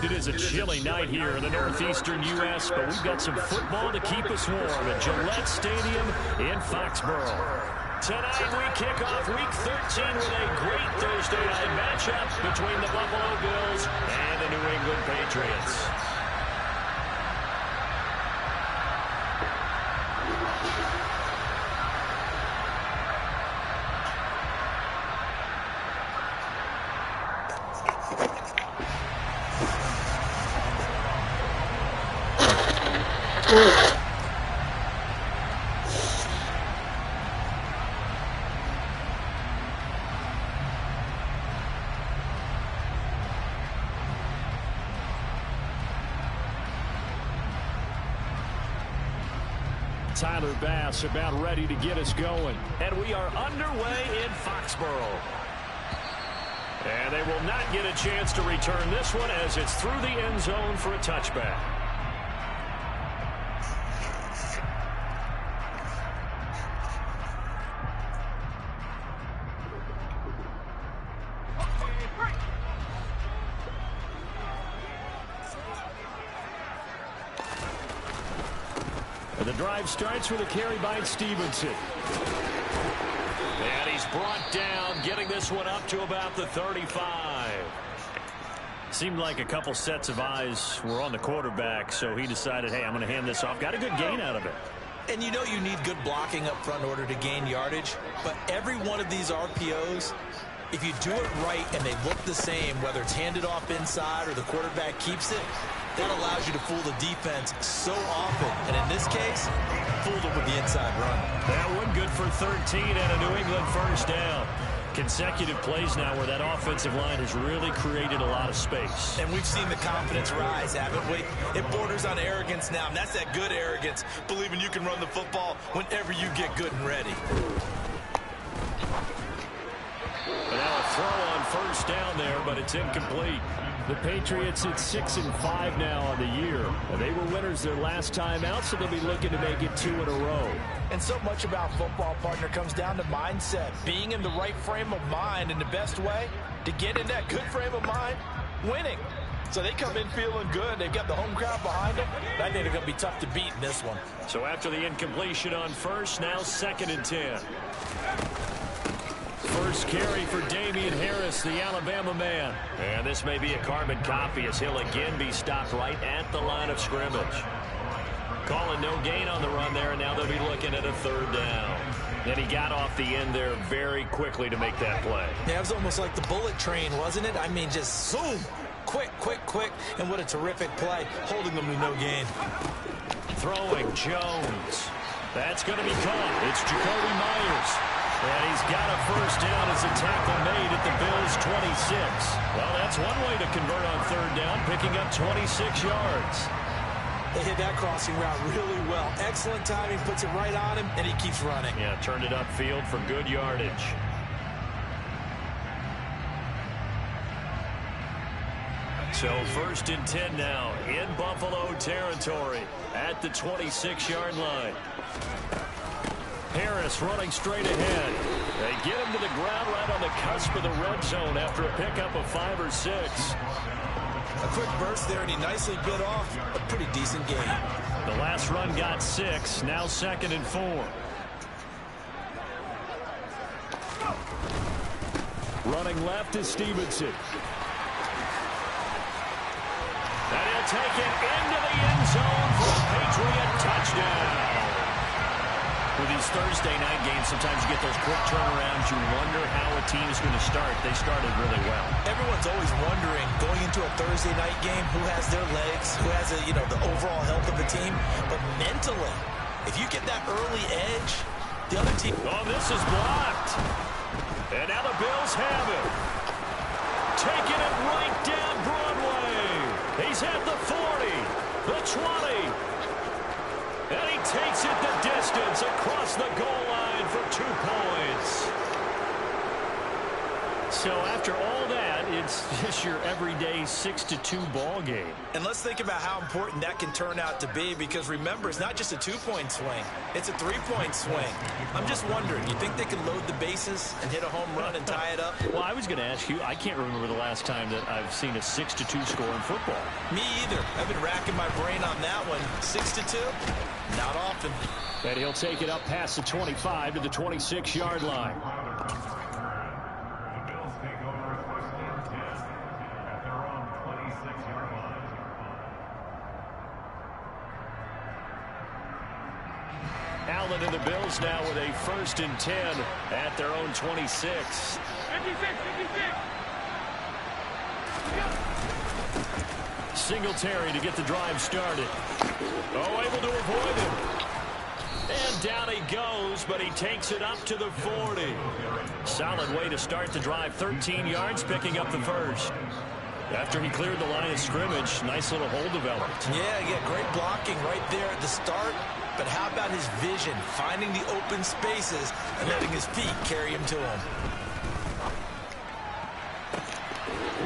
It is a chilly night here in the northeastern U.S., but we've got some football to keep us warm at Gillette Stadium in Foxborough. Tonight we kick off Week 13 with a great Thursday night matchup between the Buffalo Bills and the New England Patriots. Tyler Bass about ready to get us going. And we are underway in Foxborough. And they will not get a chance to return this one as it's through the end zone for a touchback. The drive starts with a carry by Stevenson. And he's brought down, getting this one up to about the 35. Seemed like a couple sets of eyes were on the quarterback, so he decided, hey, I'm going to hand this off. Got a good gain out of it. And you know you need good blocking up front in order to gain yardage, but every one of these RPOs, if you do it right and they look the same, whether it's handed off inside or the quarterback keeps it, that allows you to fool the defense so often. And in this case, fooled them with the inside run. That one good for 13 and a New England first down. Consecutive plays now where that offensive line has really created a lot of space. And we've seen the confidence rise, haven't we? It borders on arrogance now, and that's that good arrogance, believing you can run the football whenever you get good and ready. And now a throw on first down there, but it's incomplete. The Patriots at 6-5 now on the year. And they were winners their last time out, so they'll be looking to make it 2 in a row. And so much about football, partner, comes down to mindset. Being in the right frame of mind, and the best way to get in that good frame of mind, winning. So they come in feeling good. They've got the home crowd behind them. I think they're going to be tough to beat in this one. So after the incompletion on first, now 2nd and 10. First carry for Damian Harris, the Alabama man. And this may be a carbon copy as he'll again be stopped right at the line of scrimmage. Calling no gain on the run there, and now they'll be looking at a 3rd down. And he got off the end there very quickly to make that play. Yeah, it was almost like the bullet train, wasn't it? I mean, just zoom. Quick, quick, quick. And what a terrific play, holding them to no gain. Throwing Jones. That's going to be caught. It's Jacoby Myers. And he's got a first down as a tackle made at the Bills' 26. Well, that's one way to convert on 3rd down, picking up 26 yards. They hit that crossing route really well. Excellent timing, puts it right on him, and he keeps running. Yeah, turned it upfield for good yardage. So 1st and 10 now in Buffalo territory at the 26-yard line. Harris running straight ahead. They get him to the ground right on the cusp of the red zone after a pickup of 5 or 6. A quick burst there, and he nicely bit off a pretty decent gain. The last run got 6, now 2nd and 4. Running left is Stevenson. And he'll take it into the end zone for a Patriot touchdown. With these Thursday night games, sometimes you get those quick turnarounds. You wonder how a team's going to start. They started really well. Everyone's always wondering, going into a Thursday night game, who has their legs, who has the overall health of the team. But mentally, if you get that early edge, the other team... Oh, this is blocked. And now the Bills have it. Taking it right down Broadway. He's at the 40, the 20. And he takes it the distance across the goal line for 2 points. So after all that, it's just your everyday 6-2 ball game. And let's think about how important that can turn out to be, because remember, it's not just a 2-point swing. It's a 3-point swing. I'm just wondering, you think they can load the bases and hit a home run and tie it up? Well, I was going to ask you, I can't remember the last time that I've seen a 6-2 score in football. Me either. I've been racking my brain on that one. 6-2? Not often. And he'll take it up past the 25 to the 26-yard line. Allen and the Bills now with a 1st and 10 at their own 26. Singletary to get the drive started. Oh, able to avoid him. And down he goes, but he takes it up to the 40. Solid way to start the drive. 13 yards, picking up the first. After he cleared the line of scrimmage, nice little hole developed. Yeah, great blocking right there at the start. But how about his vision, finding the open spaces and letting his feet carry him to him?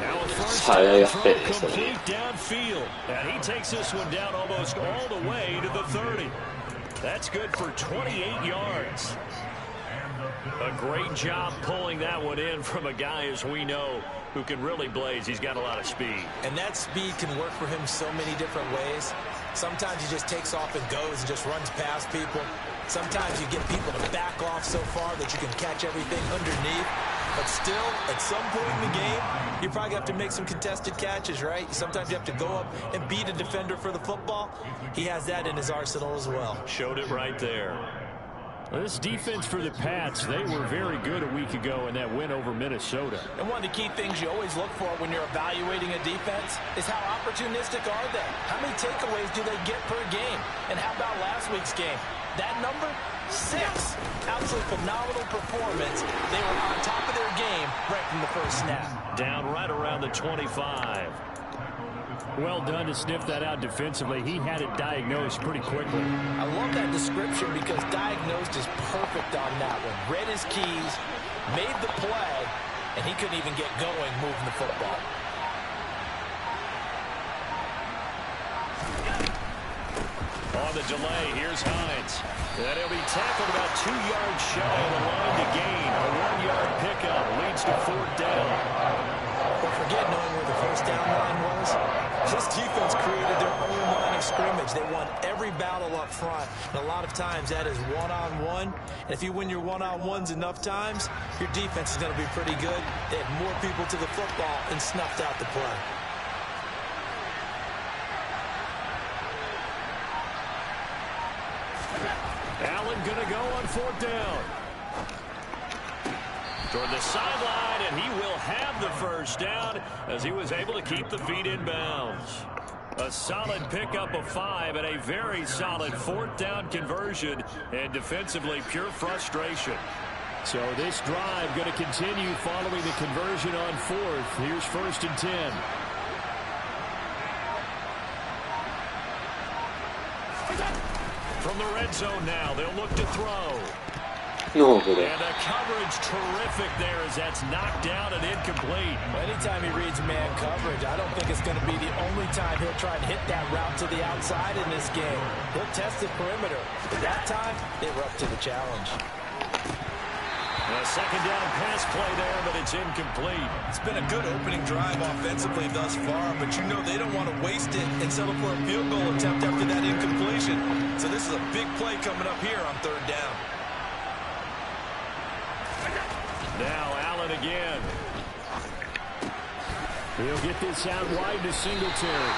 Now a first down throw complete downfield. And he takes this one down almost all the way to the 30. That's good for 28 yards. A great job pulling that one in from a guy, as we know, who can really blaze. He's got a lot of speed. And that speed can work for him so many different ways. Sometimes he just takes off and goes and just runs past people. Sometimes you get people to back off so far that you can catch everything underneath. But still, at some point in the game, you probably have to make some contested catches, right? Sometimes you have to go up and beat a defender for the football. He has that in his arsenal as well. Showed it right there. This defense for the Pats, they were very good a week ago in that win over Minnesota. And one of the key things you always look for when you're evaluating a defense is how opportunistic are they? How many takeaways do they get per game? And how about last week's game? That number? 6. Absolutely phenomenal performance. They were on top of their game right from the first snap. Down right around the 25. Well done to sniff that out defensively. He had it diagnosed pretty quickly. I love that description because diagnosed is perfect on that one. Read his keys, made the play, and he couldn't even get going moving the football. On the delay, here's Hines. And he'll be tackled about 2 yards shy of the line to gain. A 1-yard pickup leads to 4th down. But forget knowing where the first down line was. This defense created their own line of scrimmage. They won every battle up front. And a lot of times that is one-on-one. And if you win your one-on-ones enough times, your defense is going to be pretty good. They had more people to the football and snuffed out the play. Allen going to go on 4th down. Toward the sideline, and he will have the first down as he was able to keep the feet in bounds. A solid pickup of 5 and a very solid 4th down conversion, and defensively pure frustration. So this drive going to continue following the conversion on 4th. Here's 1st and 10. From the red zone now, they'll look to throw. No, and the coverage terrific there as that's knocked down and incomplete. Anytime he reads man coverage, I don't think it's going to be the only time he'll try and hit that route to the outside in this game. He'll test the perimeter. But that time, they were up to the challenge. A 2nd down pass play there, but it's incomplete. It's been a good opening drive offensively thus far, but you know they don't want to waste it and settle for a field goal attempt after that incompletion. So this is a big play coming up here on 3rd down. Now Allen again. He'll get this out wide to Singletary.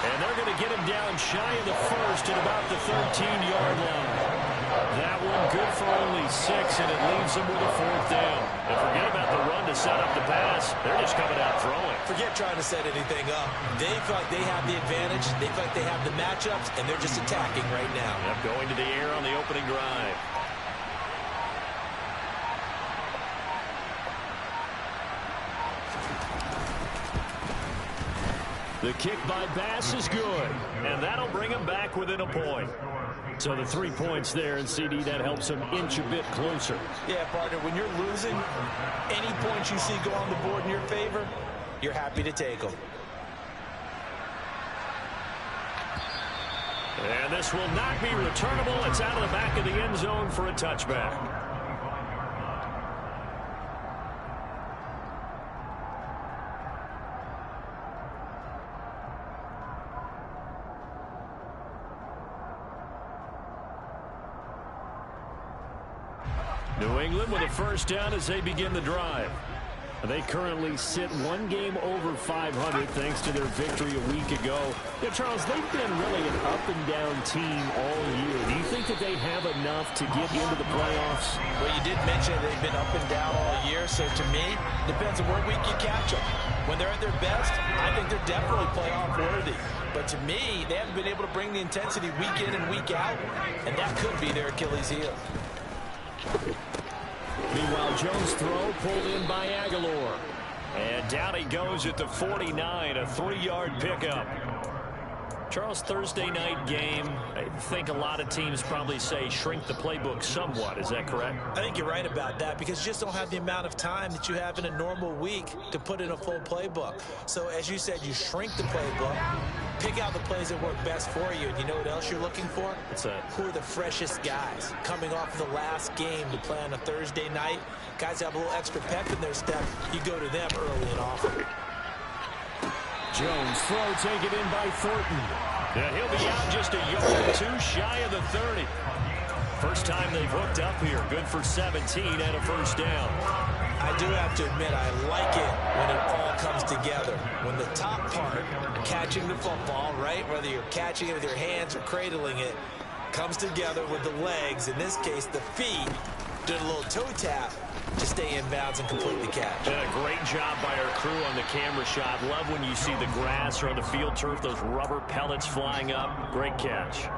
And they're going to get him down shy of the first at about the 13-yard line. That one good for only 6, and it leaves them with a 4th down. And forget about the run to set up the pass. They're just coming out throwing. Forget trying to set anything up. They feel like they have the advantage. They feel like they have the matchups, and they're just attacking right now. Yep, going to the air on the opening drive. The kick by Bass is good, and that'll bring him back within a point. So the 3 points there, and CD, that helps him inch a bit closer. Yeah, partner, when you're losing, any points you see go on the board in your favor, you're happy to take them. And this will not be returnable. It's out of the back of the end zone for a touchback. New England with a first down as they begin the drive. They currently sit 1 game over 500 thanks to their victory a week ago. Yeah, Charles, they've been really an up-and-down team all year. Do you think that they have enough to get into the playoffs? Well, you did mention they've been up and down all year, so to me, depends on what week you catch them. When they're at their best, I think they're definitely playoff worthy. But to me, they haven't been able to bring the intensity week in and week out, and that could be their Achilles heel. Meanwhile, Jones' throw pulled in by Aguilar. And down he goes at the 49, a 3-yard pickup. Charles, Thursday night game, I think a lot of teams probably say shrink the playbook somewhat. Is that correct? I think you're right about that because you just don't have the amount of time that you have in a normal week to put in a full playbook. So as you said, you shrink the playbook, pick out the plays that work best for you. And you know what else you're looking for? Who are the freshest guys coming off the last game to play on a Thursday night? Guys have a little extra pep in their step. You go to them early and often. Jones throw taken in by Thornton. Yeah, he'll be out just a yard or two shy of the 30. First time they've hooked up here. Good for 17 and a first down. I do have to admit, I like it when it all comes together. When the top part, catching the football, right, whether you're catching it with your hands or cradling it, comes together with the legs, in this case the feet, doing a little toe tap to stay in bounds and complete the catch. And a great job by our crew on the camera shot. Love when you see the grass or on the field turf, those rubber pellets flying up. Great catch.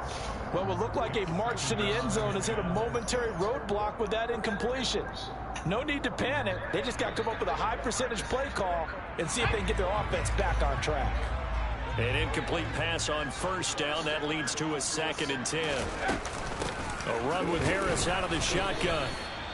Well, what looked like a march to the end zone has hit a momentary roadblock with that incompletion. No need to panic. They just got to come up with a high percentage play call and see if they can get their offense back on track. An incomplete pass on first down. That leads to a 2nd and 10. A run with Harris out of the shotgun.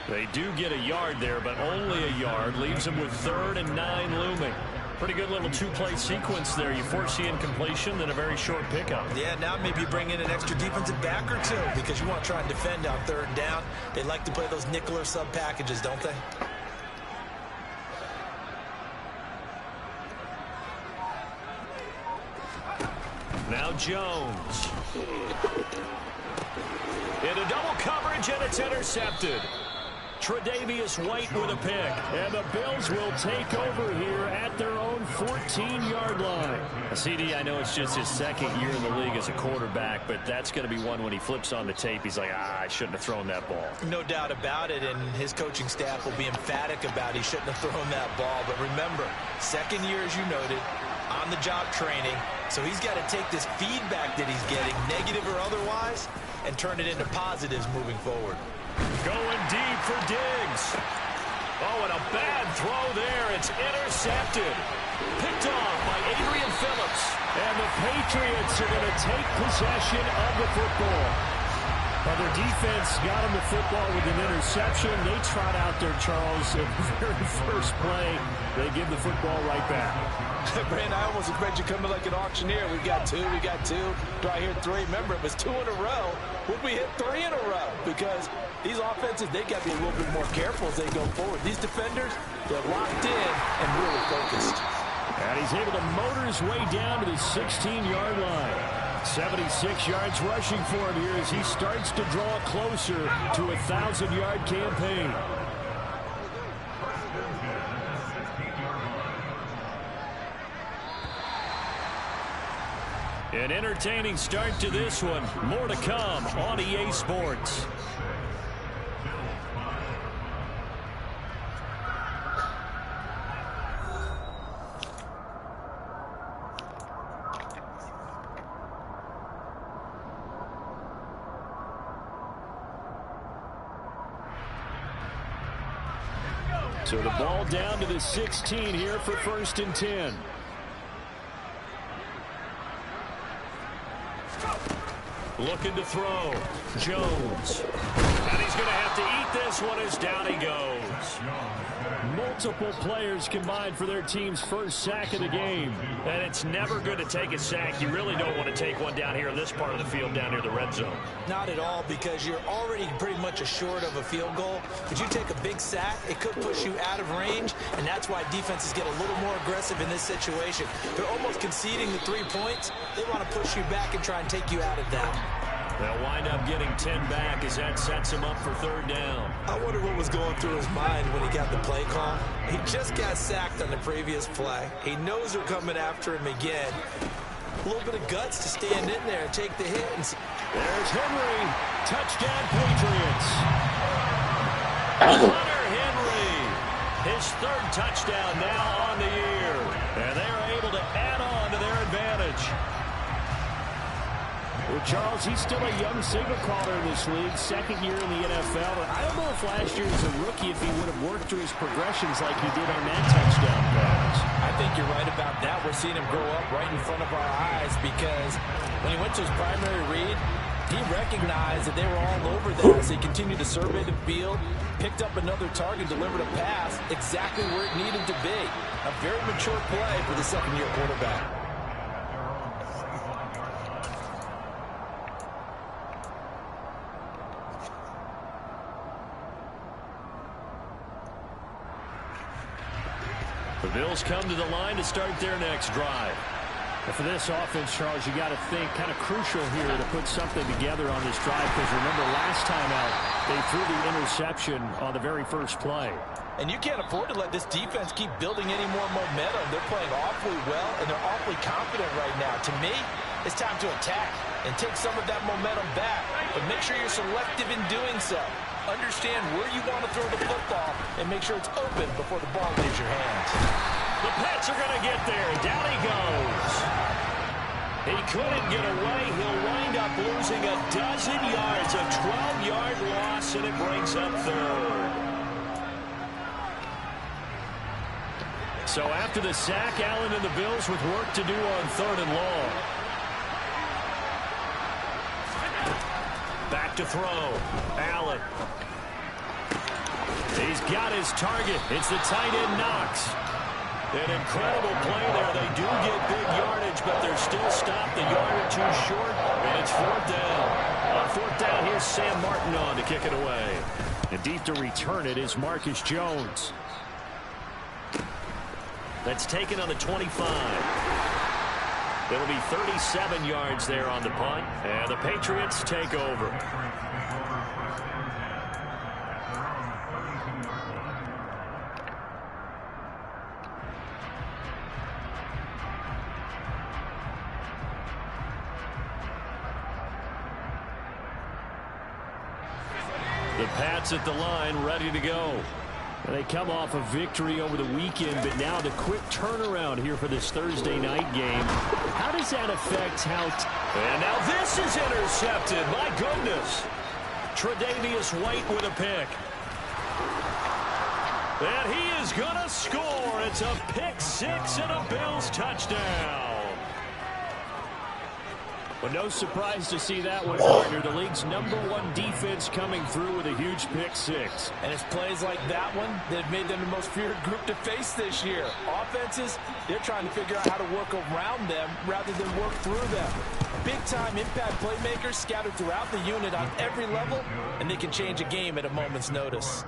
They do get a yard there, but only a yard. Leaves them with 3rd and 9 looming. Pretty good little 2-play sequence there. You force the incompletion, then a very short pickup. Yeah, now maybe you bring in an extra defensive back or two because you want to try and defend on 3rd down. They like to play those nickel or sub packages, don't they? Now Jones. Into double coverage, and it's intercepted. Tre'Davious White with a pick. And the Bills will take over here at their own 14-yard line. CD, I know it's just his 2nd year in the league as a quarterback, but that's going to be one when he flips on the tape. He's like, I shouldn't have thrown that ball. No doubt about it, and his coaching staff will be emphatic about he shouldn't have thrown that ball. But remember, 2nd year, as you noted, on-the-job training. So he's got to take this feedback that he's getting, negative or otherwise, and turn it into positives moving forward. Going deep for Diggs. Oh, and a bad throw there. It's intercepted. Picked off by Adrian Phillips. And the Patriots are going to take possession of the football. Well, their defense got him the football with an interception. They trot out there, Charles, at the very first play. They give the football right back. Brand, I almost expect you coming like an auctioneer. We got 2, we got 2. Do I hear 3? Remember, it was 2 in a row. Would we hit 3 in a row? Because these offenses, they got to be a little bit more careful as they go forward. These defenders, they're locked in and really focused. And he's able to motor his way down to the 16-yard line. 76 yards rushing for him here as he starts to draw closer to a 1,000-yard campaign. An entertaining start to this one. More to come on EA Sports. So the ball down to the 16 here for 1st and 10. Looking to throw. Jones. And he's going to have to eat this one as down he goes. Multiple players combined for their team's first sack of the game. And it's never good to take a sack. You really don't want to take one down here in this part of the field down near the red zone. Not at all, because you're already pretty much assured of a field goal. But you take a big sack, it could push you out of range, and that's why defenses get a little more aggressive in this situation. They're almost conceding the 3 points. They want to push you back and try and take you out of that. They'll wind up getting 10 back as that sets him up for third down. I wonder what was going through his mind when he got the play call. He just got sacked on the previous play. He knows they're coming after him again. A little bit of guts to stand in there and take the hit. There's Henry. Touchdown, Patriots. Hunter Henry. His third touchdown now on the year. And they are able to add on to their advantage. Well, Charles, he's still a young signal caller in this league, second year in the NFL. I don't know if last year as a rookie if he would have worked through his progressions like he did on that touchdown pass. I think you're right about that. We're seeing him grow up right in front of our eyes because when he went to his primary read, he recognized that they were all over that as he continued to survey the field, picked up another target, delivered a pass exactly where it needed to be. A very mature play for the second-year quarterback. The Bills come to the line to start their next drive. And for this offense, Charles, you got to think kind of crucial here to put something together on this drive because remember last time out, they threw the interception on the very first play. And you can't afford to let this defense keep building any more momentum. They're playing awfully well, and they're awfully confident right now. To me, it's time to attack and take some of that momentum back, but make sure you're selective in doing so. Understand where you want to throw the football and make sure it's open before the ball leaves your hands. The Pats are going to get there. Down he goes. He couldn't get away. He'll wind up losing a dozen yards. A 12-yard loss, and it brings up third. So after the sack, Allen and the Bills with work to do on third and long. Back to throw. Allen. He's got his target. It's the tight end Knox. An incredible play there. They do get big yardage, but they're still stopped a yard or two short, and it's fourth down. On fourth down, here's Sam Martin on to kick it away. And deep to return it is Marcus Jones. That's taken on the 25. It'll be 37 yards there on the punt, and the Patriots take over. The Pats at the line, ready to go. And they come off a victory over the weekend, but now the quick turnaround here for this Thursday night game. How does that affect how... And now this is intercepted. My goodness. Tre'Davious White with a pick. And he is going to score. It's a pick six and a Bills touchdown. But no surprise to see that one, partner. The league's #1 defense coming through with a huge pick six. And it's plays like that one that have made them the most feared group to face this year. Offenses, they're trying to figure out how to work around them rather than work through them. Big-time impact playmakers scattered throughout the unit on every level, and they can change a game at a moment's notice.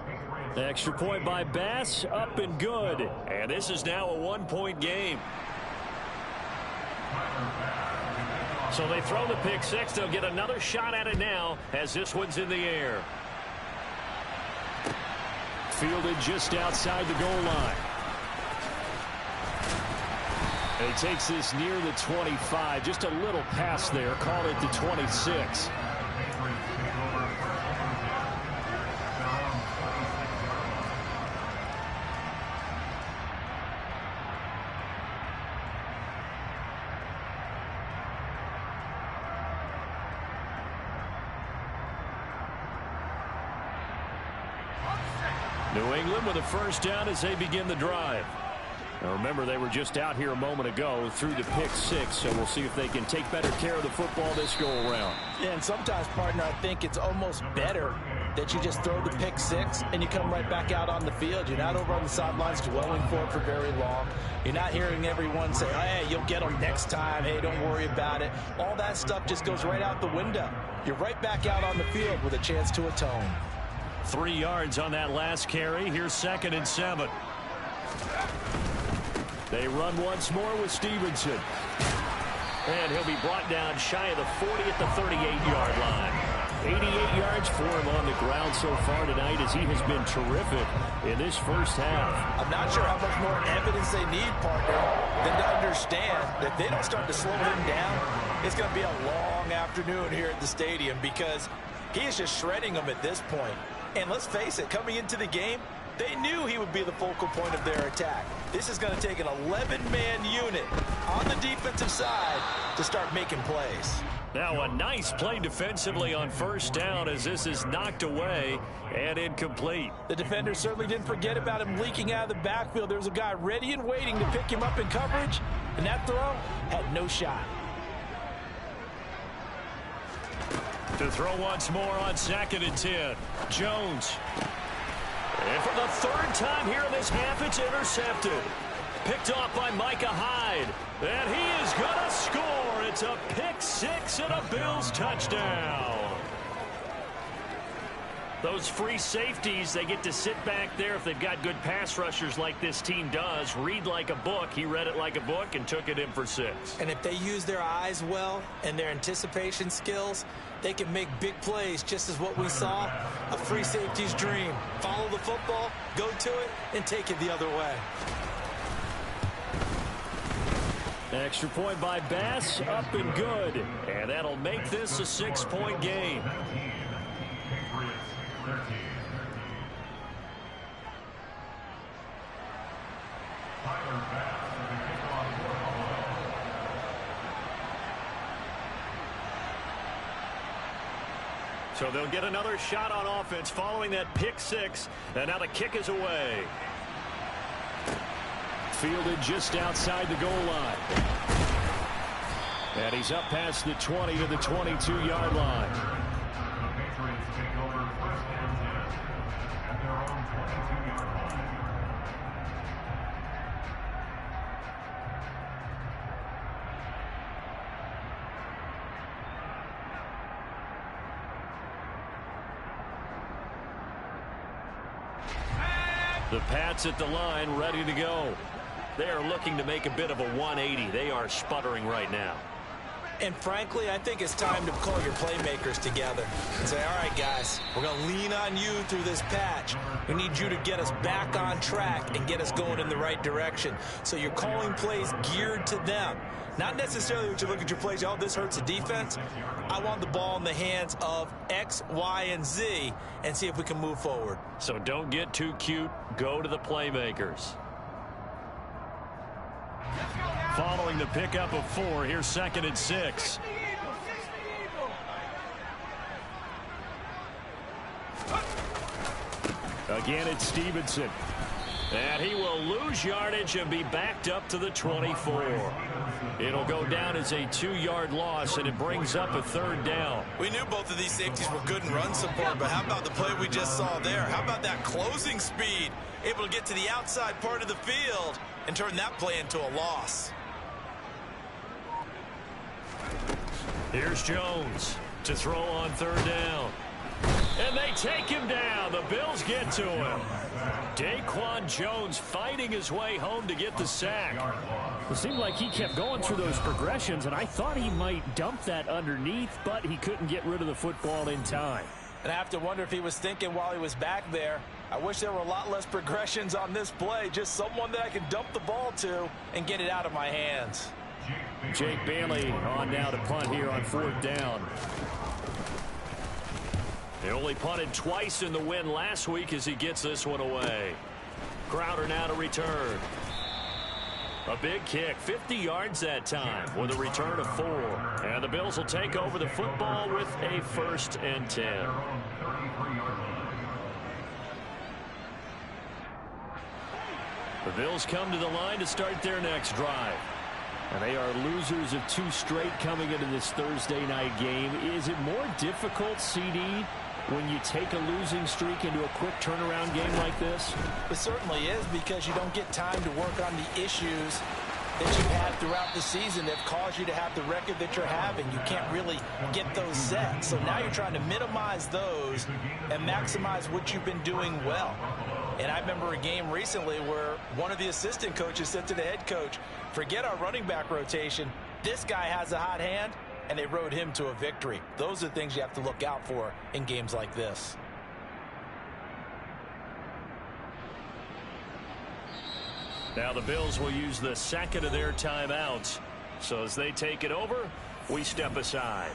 The extra point by Bass, up and good. And this is now a one-point game. So they throw the pick six. They'll get another shot at it now as this one's in the air. Fielded just outside the goal line. And he takes this near the 25. Just a little pass there. Called it the 26. New England with a first down as they begin the drive. Now remember, they were just out here a moment ago through the pick six, so we'll see if they can take better care of the football this go-around. Yeah, and sometimes, partner, I think it's almost better that you just throw the pick six and you come right back out on the field. You're not over on the sidelines dwelling for it for very long. You're not hearing everyone say, hey, you'll get them next time. Hey, don't worry about it. All that stuff just goes right out the window. You're right back out on the field with a chance to atone. 3 yards on that last carry. Here's 2nd and 7. They run once more with Stevenson. And he'll be brought down shy of the 40 at the 38-yard line. 88 yards for him on the ground so far tonight as he has been terrific in this first half. I'm not sure how much more evidence they need, partner, than to understand that if they don't start to slow him down, it's going to be a long afternoon here at the stadium because he is just shredding them at this point. And let's face it, coming into the game, they knew he would be the focal point of their attack. This is going to take an 11-man unit on the defensive side to start making plays. Now a nice play defensively on first down as this is knocked away and incomplete. The defender certainly didn't forget about him leaking out of the backfield. There's a guy ready and waiting to pick him up in coverage, and that throw had no shot. To throw once more on 2nd and 10. Jones. And for the 3rd time here in this half, it's intercepted. Picked off by Micah Hyde. And he is going to score. It's a pick six and a Bills touchdown. Those free safeties, they get to sit back there if they've got good pass rushers like this team does. Read like a book. He read it like a book and took it in for 6. And if they use their eyes well and their anticipation skills, they can make big plays, just as what we saw, a free safety's dream. Follow the football, go to it, and take it the other way. Extra point by Bass, up and good. And that'll make this a 6-point game. So they'll get another shot on offense following that pick six. And now the kick is away. Fielded just outside the goal line. And he's up past the 20 to the 22-yard line. The Pats at the line, ready to go. They are looking to make a bit of a 180. They are sputtering right now. And frankly, I think it's time to call your playmakers together and say, all right, guys, we're going to lean on you through this patch. We need you to get us back on track and get us going in the right direction. So you're calling plays geared to them. Not necessarily what you look at your plays, oh, this hurts the defense. I want the ball in the hands of X, Y, and Z and see if we can move forward. So don't get too cute. Go to the playmakers. Following the pickup of 4, here's 2nd and 6. Again, it's Stevenson. And he will lose yardage and be backed up to the 24. It'll go down as a 2-yard loss, and it brings up a 3rd down. We knew both of these safeties were good in run support, but how about the play we just saw there? How about that closing speed? Able to get to the outside part of the field and turn that play into a loss. Here's Jones to throw on 3rd down. And they take him down. The Bills get to him. Daquan Jones fighting his way home to get the sack. It seemed like he kept going through those progressions, and I thought he might dump that underneath, but he couldn't get rid of the football in time. And I have to wonder if he was thinking while he was back there, I wish there were a lot less progressions on this play. Just someone that I can dump the ball to and get it out of my hands. Jake Bailey on now to punt here on 4th down. He only punted twice in the win last week as he gets this one away. Crowder now to return. A big kick, 50 yards that time with a return of 4. And the Bills will take over the football with a 1st and 10. The Bills come to the line to start their next drive. And they are losers of 2 straight coming into this Thursday night game. Is it more difficult, CD, when you take a losing streak into a quick turnaround game like this? It certainly is, because you don't get time to work on the issues that you've had throughout the season that caused you to have the record that you're having. You can't really get those set. So now you're trying to minimize those and maximize what you've been doing well. And I remember a game recently where one of the assistant coaches said to the head coach, forget our running back rotation. This guy has a hot hand, and they rode him to a victory. Those are the things you have to look out for in games like this. Now the Bills will use the second of their timeouts. So as they take it over, we step aside.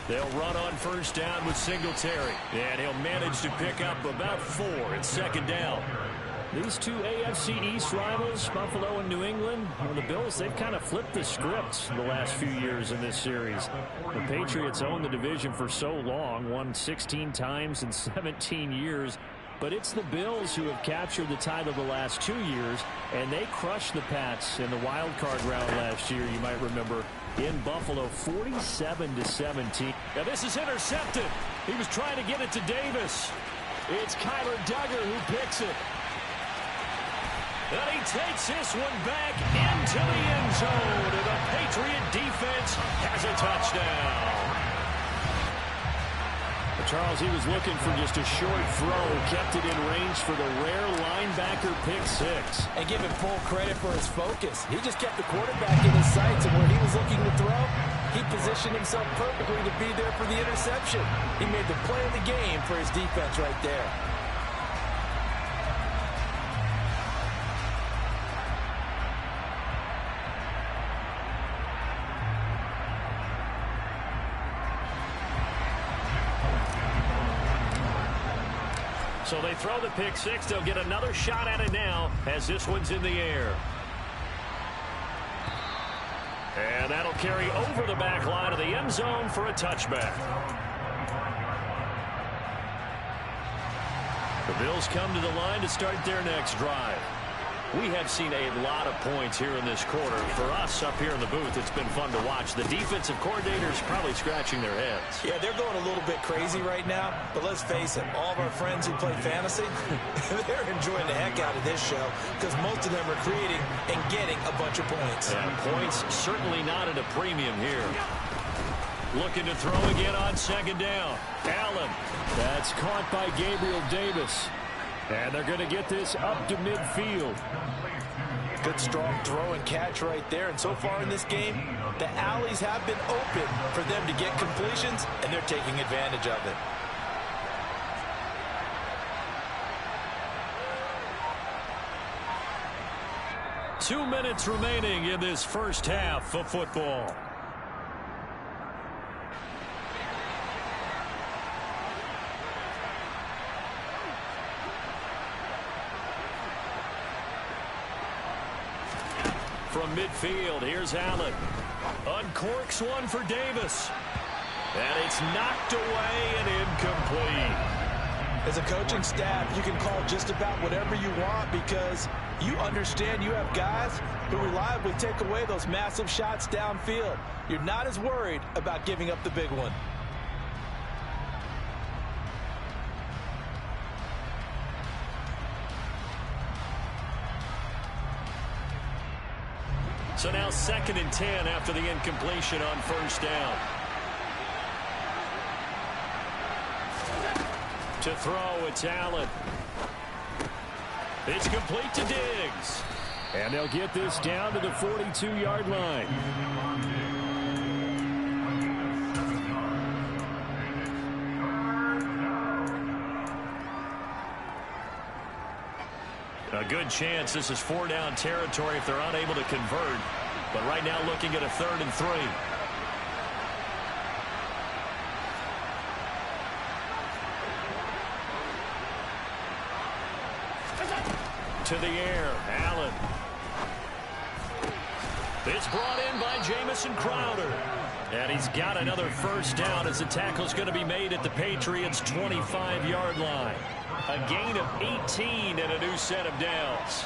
They'll run on first down with Singletary. And he'll manage to pick up about 4 at second down. These two AFC East rivals, Buffalo and New England, well, the Bills, they've kind of flipped the script the last few years in this series. The Patriots owned the division for so long, won 16 times in 17 years. But it's the Bills who have captured the title the last 2 years, and they crushed the Pats in the wild card round last year, you might remember, in Buffalo, 47-17. Now this is intercepted. He was trying to get it to Davis. It's Kyler Duggar who picks it. And he takes this one back into the end zone. And the Patriot defense has a touchdown. Charles, he was looking for just a short throw, kept it in range for the rare linebacker pick 6. And give him full credit for his focus. He just kept the quarterback in his sights, and where he was looking to throw, he positioned himself perfectly to be there for the interception. He made the play of the game for his defense right there. So they throw the pick 6. They'll get another shot at it now as this one's in the air. And that'll carry over the back line of the end zone for a touchback. The Bills come to the line to start their next drive. We have seen a lot of points here in this quarter. For us up here in the booth, it's been fun to watch. The defensive coordinators probably scratching their heads. Yeah, they're going a little bit crazy right now, but let's face it, all of our friends who play fantasy, they're enjoying the heck out of this show because most of them are creating and getting a bunch of points. And points certainly not at a premium here. Looking to throw again on second down. Allen. That's caught by Gabriel Davis. And they're going to get this up to midfield. Good strong throw and catch right there. And so far in this game, the alleys have been open for them to get completions, and they're taking advantage of it. Two minutes remaining in this first half of football. From midfield, here's Allen. Uncorks one for Davis. And it's knocked away and incomplete. As a coaching staff, you can call just about whatever you want because you understand you have guys who reliably take away those massive shots downfield. You're not as worried about giving up the big one. So now 2nd and 10 after the incompletion on first down. To throw, it's Allen. It's complete to Diggs. And they'll get this down to the 42-yard line. A good chance this is 4-down territory if they're unable to convert. But right now looking at a 3rd and 3. To the air, Allen. It's brought in by Jamison Crowder. And he's got another first down as the tackle's going to be made at the Patriots' 25-yard line. A gain of 18 and a new set of downs.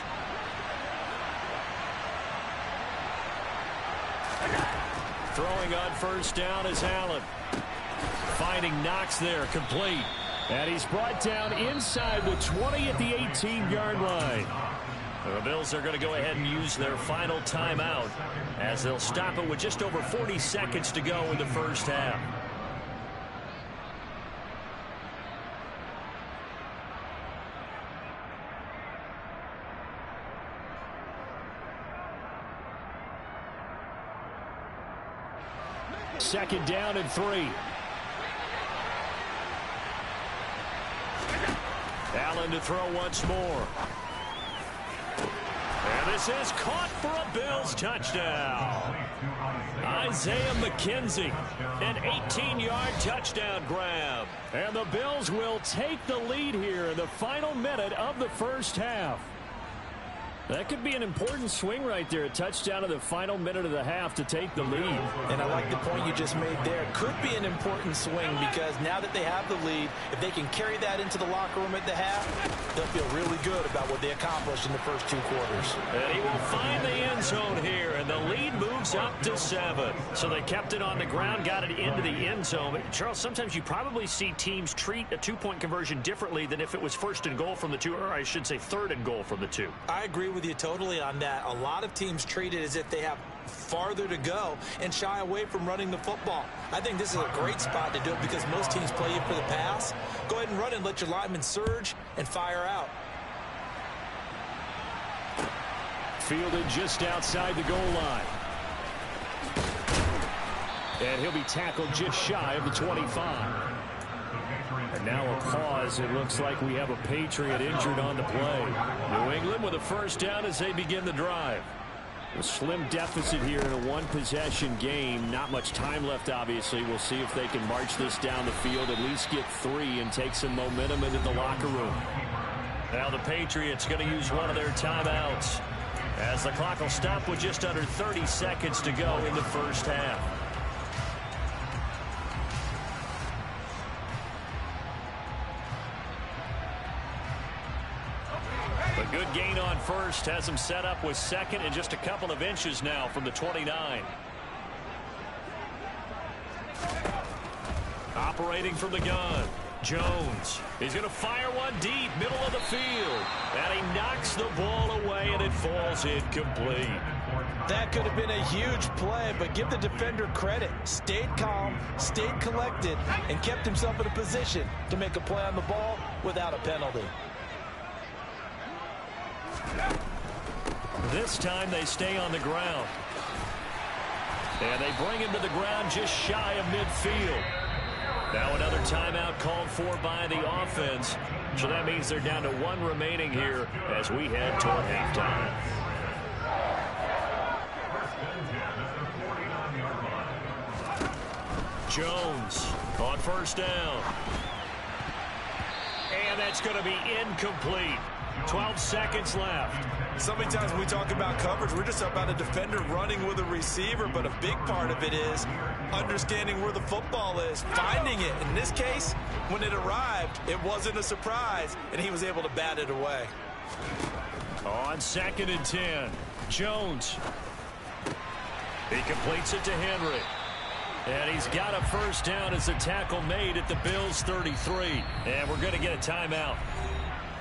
Throwing on first down is Allen. Finding Knox there, complete. And he's brought down inside the 20 at the 18-yard line. The Bills are going to go ahead and use their final timeout as they'll stop it with just over 40 seconds to go in the first half. Second down and 3. Allen to throw once more. And this is caught for a Bills touchdown. Isaiah McKenzie, an 18-yard touchdown grab. And the Bills will take the lead here in the final minute of the first half. That could be an important swing right there. A touchdown in the final minute of the half to take the lead. And I like the point you just made there. Could be an important swing because now that they have the lead, if they can carry that into the locker room at the half, they'll feel really good about what they accomplished in the first 2 quarters. And he will find the end zone here, and the lead moves up to 7. So they kept it on the ground, got it into the end zone. But Charles, sometimes you probably see teams treat a 2-point conversion differently than if it was first and goal from the 2, or I should say third and goal from the 2. I agree with you totally on that. A lot of teams treat it as if they have farther to go and shy away from running the football. I think this is a great spot to do it because most teams play you for the pass. Go ahead and run and let your linemen surge and fire out. Fielded just outside the goal line. And he'll be tackled just shy of the 25. And now a pause. It looks like we have a Patriot injured on the play. New England with a first down as they begin the drive. A slim deficit here in a one-possession game. Not much time left, obviously. We'll see if they can march this down the field, at least get 3 and take some momentum into the locker room. Now the Patriots going to use one of their timeouts as the clock will stop with just under 30 seconds to go in the first half. A good gain on first has him set up with second and just a couple of inches now from the 29. Operating from the gun, Jones. He's going to fire one deep, middle of the field. And he knocks the ball away, and it falls incomplete. That could have been a huge play, but give the defender credit. Stayed calm, stayed collected, and kept himself in a position to make a play on the ball without a penalty. This time they stay on the ground. And they bring him to the ground just shy of midfield. Now another timeout called for by the offense. So that means they're down to 1 remaining here as we head toward halftime. Jones on first down. And that's going to be incomplete. 12 seconds left. So many times when we talk about coverage, we're just about a defender running with a receiver, but a big part of it is understanding where the football is, finding it. In this case, when it arrived, it wasn't a surprise, and he was able to bat it away. On 2nd and 10, Jones. He completes it to Henry. And he's got a first down as the tackle made at the Bills' 33. And we're going to get a timeout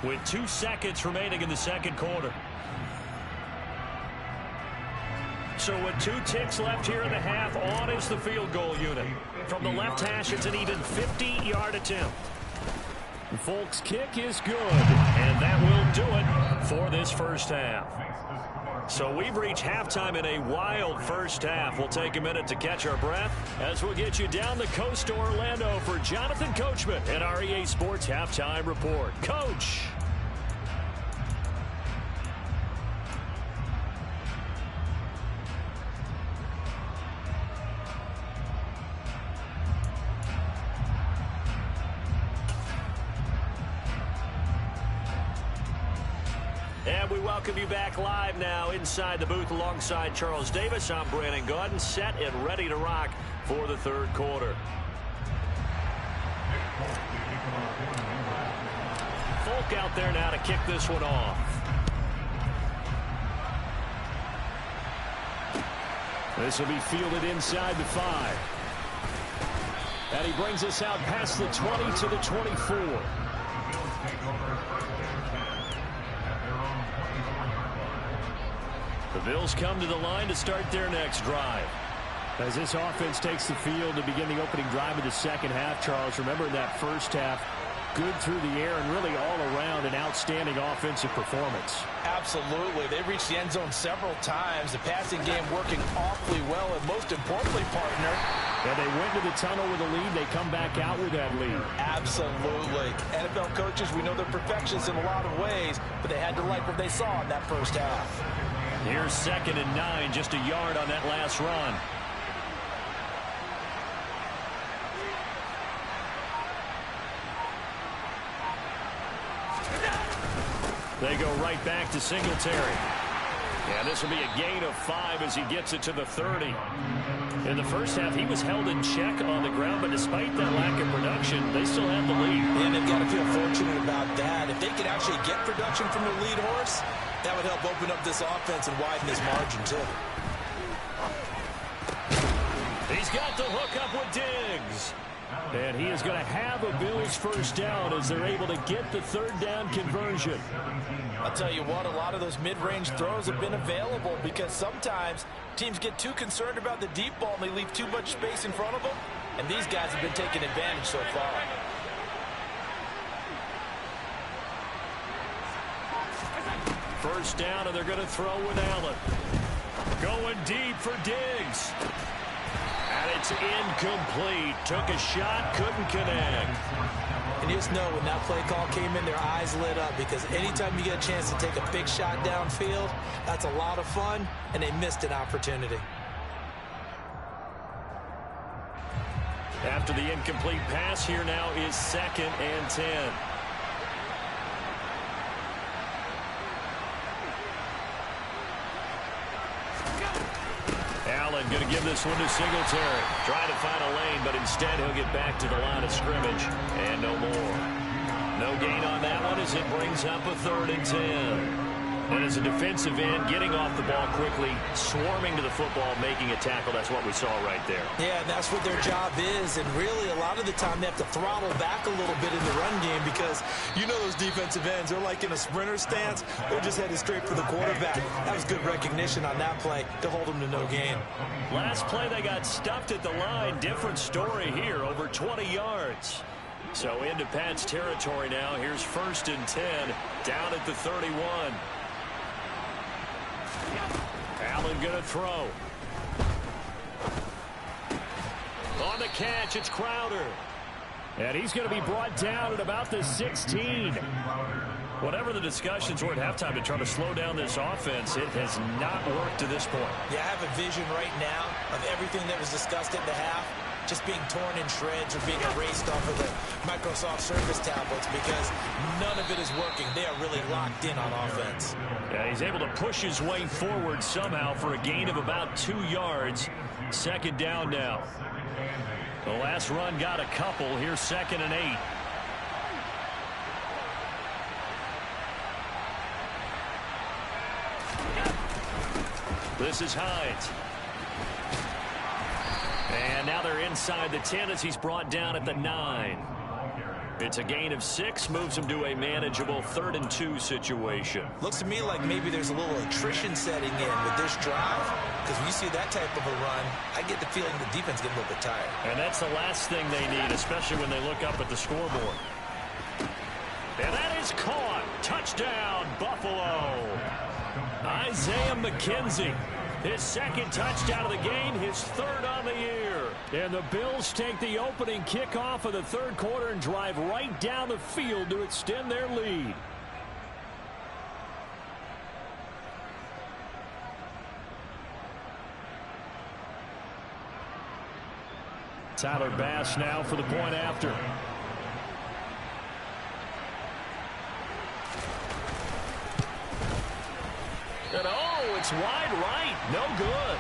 with 2 seconds remaining in the second quarter. So with 2 ticks left here in the half, on is the field goal unit. From the left hash, it's an even 50-yard attempt. Folks' kick is good, and that will do it for this first half. So we've reached halftime in a wild first half. We'll take a minute to catch our breath as we'll get you down the coast to Orlando for Jonathan Coachman at our EA Sports Halftime Report. Coach. And we we welcome you back live now inside the booth alongside Charles Davis. I'm Brandon Gaudin, set and ready to rock for the third quarter. Folk out there now to kick this one off. This will be fielded inside the 5. And he brings us out past the 20 to the 24. The Bills come to the line to start their next drive. As this offense takes the field to begin the opening drive of the second half, Charles, remember in that first half, good through the air and really all around an outstanding offensive performance. Absolutely. They reached the end zone several times. The passing game working awfully well, and most importantly, partner, and they went to the tunnel with a lead. They come back out with that lead. Absolutely. NFL coaches, we know they're perfectionists in a lot of ways, but they had to like what they saw in that first half. Here's 2nd and 9, just a yard on that last run. They go right back to Singletary. And this will be a gain of 5 as he gets it to the 30. In the first half, he was held in check on the ground, but despite that lack of production, they still have the lead. And they've got to feel fortunate about that. If they could actually get production from their lead horse, that would help open up this offense and widen this margin, too. He's got the hook up with Diggs. And he is going to have a Bills first down as they're able to get the third down conversion. I'll tell you what, a lot of those mid-range throws have been available because sometimes teams get too concerned about the deep ball and they leave too much space in front of them. And these guys have been taking advantage so far. First down, and they're going to throw with Allen. Going deep for Diggs. And it's incomplete. Took a shot, couldn't connect. And you just know when that play call came in, their eyes lit up because anytime you get a chance to take a big shot downfield, that's a lot of fun, and they missed an opportunity. After the incomplete pass, here now is 2nd and 10. Allen going to give this one to Singletary. Trying to find a lane, but instead he'll get back to the line of scrimmage. And no more. No gain on that one as it brings up a 3rd and 10. And as a defensive end, getting off the ball quickly, swarming to the football, making a tackle. That's what we saw right there. Yeah, and that's what their job is. And really, a lot of the time, they have to throttle back a little bit in the run game because you know those defensive ends, they're like in a sprinter stance. They're just headed straight for the quarterback. That was good recognition on that play to hold them to no gain. Last play, they got stuffed at the line. Different story here, over 20 yards. So into Pat's territory now. Here's 1st and 10, down at the 31. Allen going to throw. On the catch, it's Crowder. And he's going to be brought down at about the 16. Whatever the discussions were at halftime to try to slow down this offense, it has not worked to this point. Yeah, I have a vision right now of everything that was discussed at the half just being torn in shreds or being erased off of the Microsoft Surface tablets because none of it is working. They are really locked in on offense. Yeah, he's able to push his way forward somehow for a gain of about 2 yards. 2nd down now. The last run got a couple. Here's 2nd and 8. This is Hines. And now they're inside the 10 as he's brought down at the 9. It's a gain of 6, moves him to a manageable 3rd and 2 situation. Looks to me like maybe there's a little attrition setting in with this drive, because when you see that type of a run, I get the feeling the defense gets a little bit tired. And that's the last thing they need, especially when they look up at the scoreboard. And that is caught. Touchdown, Buffalo. Isaiah McKenzie. His 2nd touchdown of the game, his 3rd on the year. And the Bills take the opening kickoff of the third quarter and drive right down the field to extend their lead. Tyler Bass now for the point after. Oh, it's wide right. No good.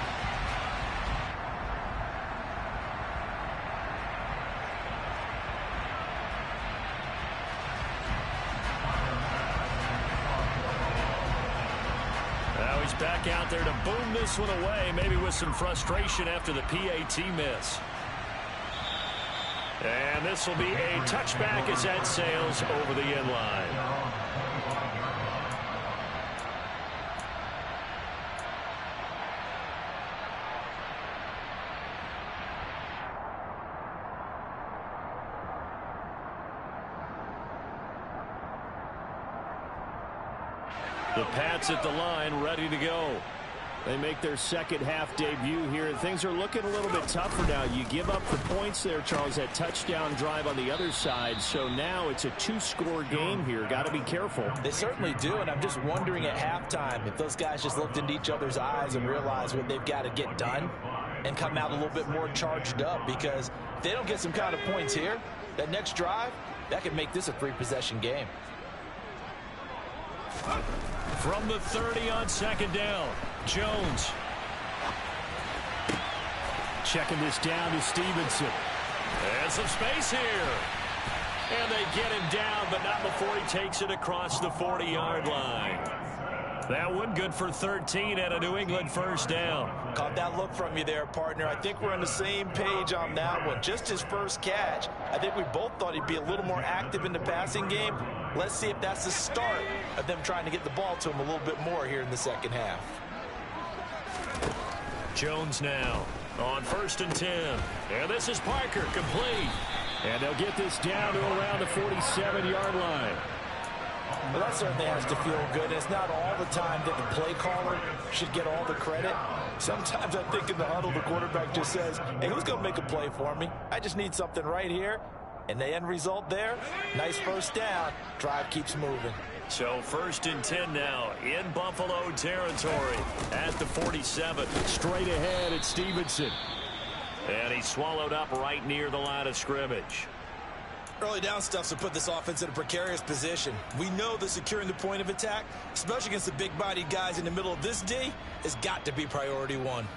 Now he's back out there to boom this one away, maybe with some frustration after the PAT miss. And this will be a touchback as that sails over the end line. The Pats at the line, ready to go. They make their second half debut here. Things are looking a little bit tougher now. You give up the points there, Charles, that touchdown drive on the other side. So now it's a two-score game here. Got to be careful. They certainly do, and I'm just wondering at halftime if those guys just looked into each other's eyes and realized what they've got to get done and come out a little bit more charged up, because if they don't get some kind of points here, that next drive, that could make this a three-possession game. From the 30 on second down, Jones. Checking this down to Stevenson. And some space here. And they get him down, but not before he takes it across the 40-yard line. That one good for 13 at a New England first down. Caught that look from you there, partner. I think we're on the same page on that one. Just his first catch. I think we both thought he'd be a little more active in the passing game. Let's see if that's the start of them trying to get the ball to him a little bit more here in the second half. Jones now on 1st and 10. And this is Parker, complete. And they'll get this down to around the 47-yard line. Well, that certainly has to feel good. It's not all the time that the play caller should get all the credit. Sometimes I think in the huddle, the quarterback just says, hey, who's going to make a play for me? I just need something right here. And the end result there, nice first down. Drive keeps moving. So 1st and 10 now in Buffalo territory at the 47. Straight ahead at Stevenson. And he's swallowed up right near the line of scrimmage. Early down stuffs will put this offense in a precarious position. We know that securing the point of attack, especially against the big-bodied guys in the middle of this D, has got to be priority one.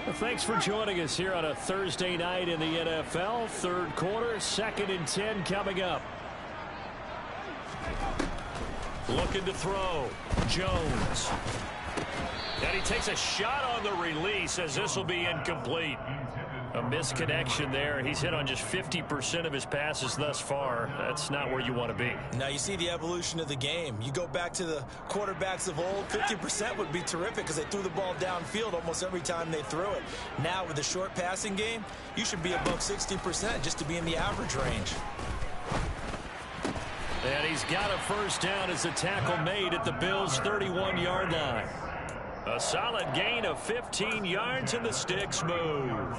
Well, thanks for joining us here on a Thursday night in the NFL. Third quarter, 2nd and 10 coming up. Looking to throw. Jones. And he takes a shot on the release as this will be incomplete. A misconnection there. He's hit on just 50% of his passes thus far. That's not where you want to be. Now you see the evolution of the game. You go back to the quarterbacks of old, 50% would be terrific because they threw the ball downfield almost every time they threw it. Now with the short passing game, you should be above 60% just to be in the average range. And he's got a first down as the tackle made at the Bills' 31-yard line. A solid gain of 15 yards and the sticks move.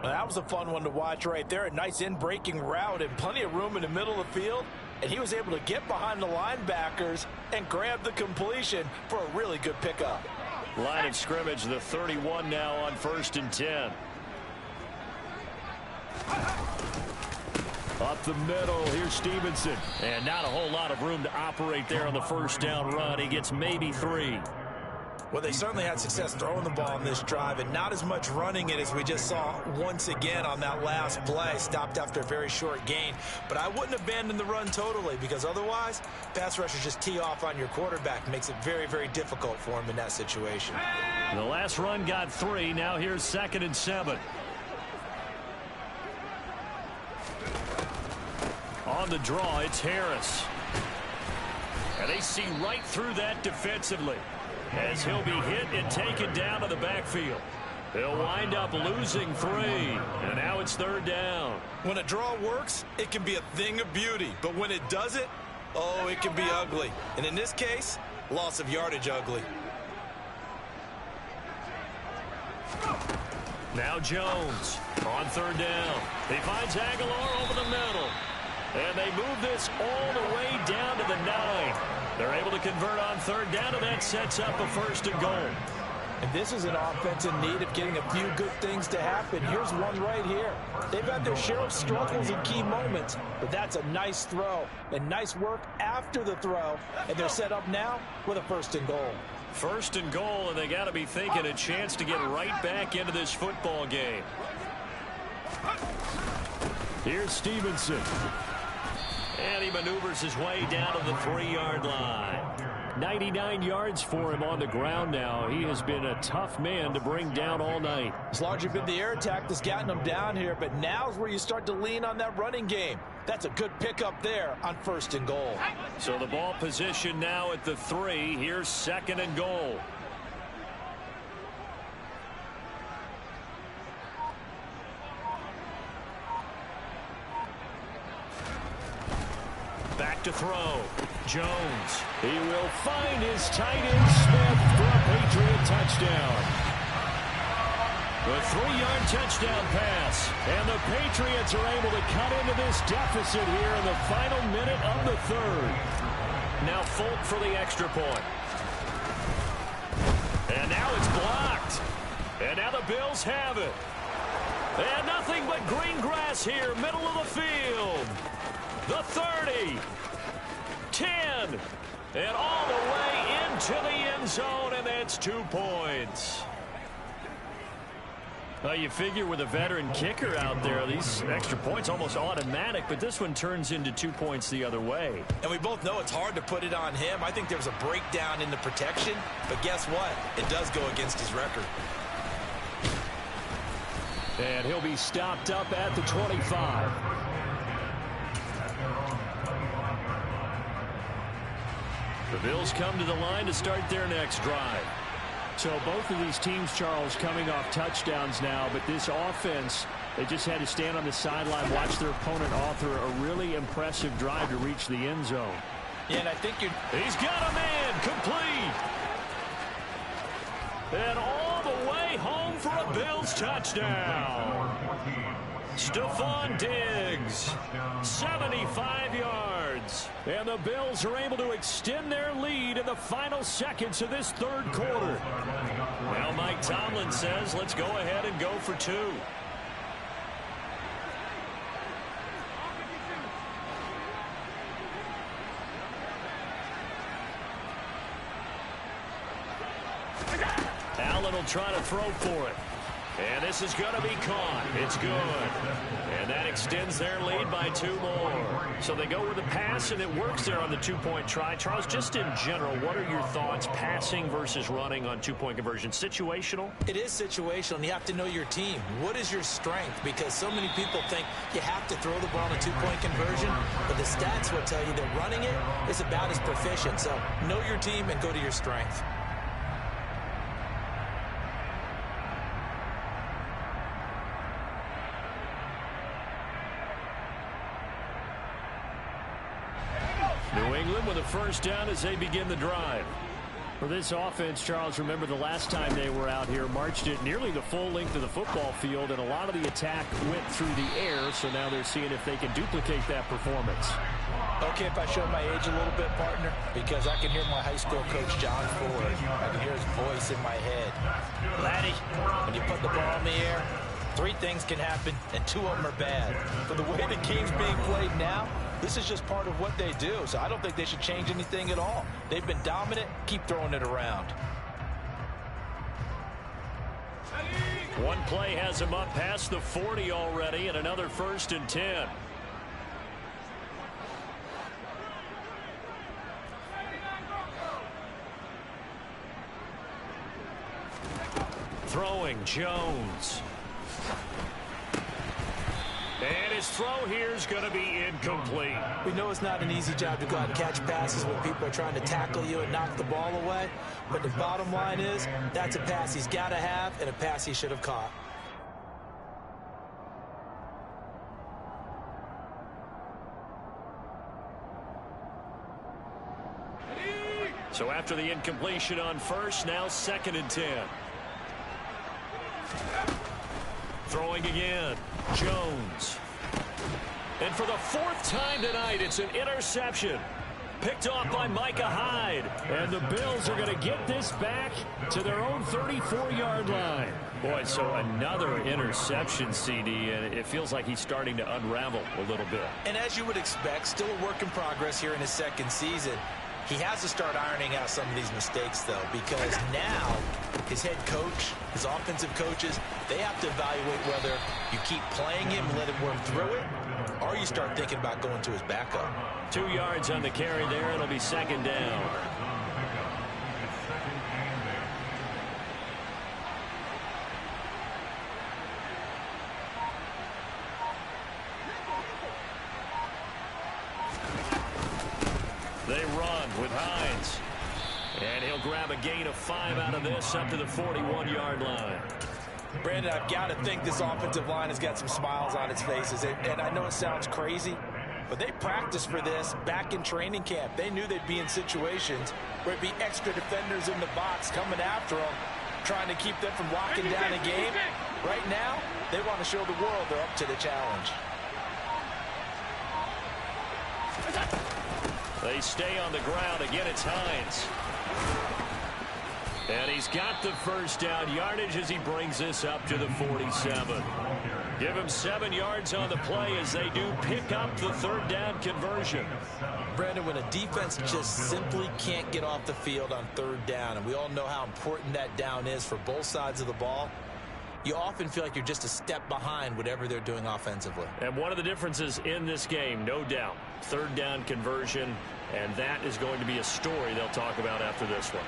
Well, that was a fun one to watch right there. A nice in-breaking route and plenty of room in the middle of the field. And he was able to get behind the linebackers and grab the completion for a really good pickup. Line of scrimmage, the 31 now on 1st and 10. Up the middle, here's Stevenson. And not a whole lot of room to operate there on the first down run. He gets maybe 3. Well, they certainly had success throwing the ball on this drive and not as much running it as we just saw once again on that last play. Stopped after a very short gain. But I wouldn't abandon the run totally because otherwise, pass rushers just tee off on your quarterback. Makes it very, very difficult for him in that situation. The last run got 3. Now here's 2nd and 7. On the draw, it's Harris. And they see right through that defensively, as he'll be hit and taken down to the backfield. He'll wind up losing 3, and now it's 3rd down. When a draw works, it can be a thing of beauty, but when it doesn't, oh, it can be ugly. And in this case, loss of yardage ugly. Now Jones on 3rd down. He finds Aguilar over the middle, and they move this all the way down to the 9. They're able to convert on 3rd down, and that sets up a 1st and goal. And this is an offense in need of getting a few good things to happen. Here's one right here. They've had their share of struggles in key moments, but that's a nice throw and nice work after the throw. And they're set up now with a 1st and goal. 1st and goal, and they got to be thinking a chance to get right back into this football game. Here's Stevenson. And he maneuvers his way down to the 3-yard line. 99 yards for him on the ground now. He has been a tough man to bring down all night. It's largely been the air attack that's gotten him down here, but now's where you start to lean on that running game. That's a good pickup there on 1st and goal. So the ball position now at the 3. Here's 2nd and goal. Back to throw. Jones. He will find his tight end Smith for a Patriot touchdown. The 3-yard touchdown pass. And the Patriots are able to cut into this deficit here in the final minute of the 3rd. Now Folk for the extra point. And now it's blocked. And now the Bills have it. And nothing but green grass here, middle of the field. The 30. 10. And all the way into the end zone, and that's 2 points. Well, you figure with a veteran kicker out there, these extra points almost automatic, but this one turns into 2 points the other way. And we both know it's hard to put it on him. I think there was a breakdown in the protection, but guess what? It does go against his record. And he'll be stopped up at the 25. The Bills come to the line to start their next drive. So both of these teams, Charles, coming off touchdowns now, but this offense, they just had to stand on the sideline, watch their opponent author a really impressive drive to reach the end zone. Yeah, and I think he's got a man complete. And all the way home for a Bills touchdown. Stephon Diggs, 75 yards. And the Bills are able to extend their lead in the final seconds of this 3rd quarter. Now Mike Tomlin says, let's go ahead and go for 2. Allen will try to throw for it. And this is going to be caught. It's good. And that extends their lead by 2 more. So they go with a pass, and it works there on the 2-point try. Charles, just in general, what are your thoughts passing versus running on 2-point conversion? Situational? It is situational, and you have to know your team. What is your strength? Because so many people think you have to throw the ball in a 2-point conversion, but the stats will tell you that running it is about as proficient. So know your team and go to your strength. New England with a 1st down as they begin the drive. For this offense, Charles, remember the last time they were out here, marched it nearly the full length of the football field, and a lot of the attack went through the air, so now they're seeing if they can duplicate that performance. Okay, if I show my age a little bit, partner, because I can hear my high school coach, John Ford. I can hear his voice in my head. Laddie, when you put the ball in the air, 3 things can happen, and 2 of them are bad. For the way the game's being played now, this is just part of what they do, so I don't think they should change anything at all. They've been dominant. Keep throwing it around. One play has him up past the 40 already, and another 1st and 10. Throwing, Jones. And his throw here is going to be incomplete. We know it's not an easy job to go out and catch passes when people are trying to tackle you and knock the ball away. But the bottom line is, that's a pass he's got to have and a pass he should have caught. So after the incompletion on 1st, now 2nd and 10. Throwing again, Jones. And for the 4th time tonight, it's an interception. Picked off by Micah Hyde. And the Bills are going to get this back to their own 34-yard line. Boy, so another interception, CD, and it feels like he's starting to unravel a little bit. And as you would expect, still a work in progress here in his second season. He has to start ironing out some of these mistakes, though, because now his head coach, his offensive coaches, they have to evaluate whether you keep playing him and let him work through it, or you start thinking about going to his backup. 2 yards on the carry there. It'll be second down. They run with Hines. And he'll grab a gain of 5 out of this up to the 41-yard line. Brandon, I've got to think this offensive line has got some smiles on its faces. And I know it sounds crazy, but they practiced for this back in training camp. They knew they'd be in situations where it'd be extra defenders in the box coming after them, trying to keep them from locking down a game. Right now, they want to show the world they're up to the challenge. They stay on the ground. Again, it's Hines. And he's got the first down yardage as he brings this up to the 47. Give him 7 yards on the play as they do pick up the third down conversion. Brandon, when a defense just simply can't get off the field on third down, and we all know how important that down is for both sides of the ball, you often feel like you're just a step behind whatever they're doing offensively. And one of the differences in this game, no doubt, third down conversion, and that is going to be a story they'll talk about after this one.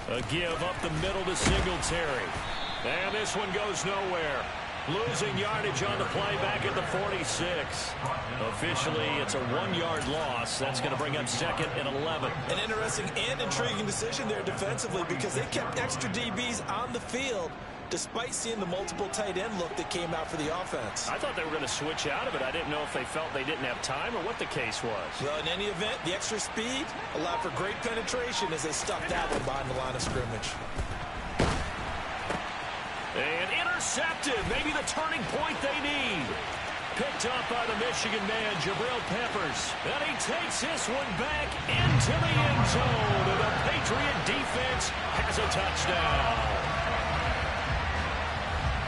A give up the middle to Singletary. And this one goes nowhere. Losing yardage on the play back at the 46. Officially, it's a 1-yard loss. That's going to bring up second and 11. An interesting and intriguing decision there defensively because they kept extra DBs on the field despite seeing the multiple tight end look that came out for the offense. I thought they were going to switch out of it. I didn't know if they felt they didn't have time or what the case was. Well, in any event, the extra speed allowed for great penetration as they stuck that one behind the line of scrimmage. And intercepted. Maybe the turning point they need. Picked up by the Michigan man, Jabril Peppers. And he takes this one back into the end zone. And the Patriot defense has a touchdown.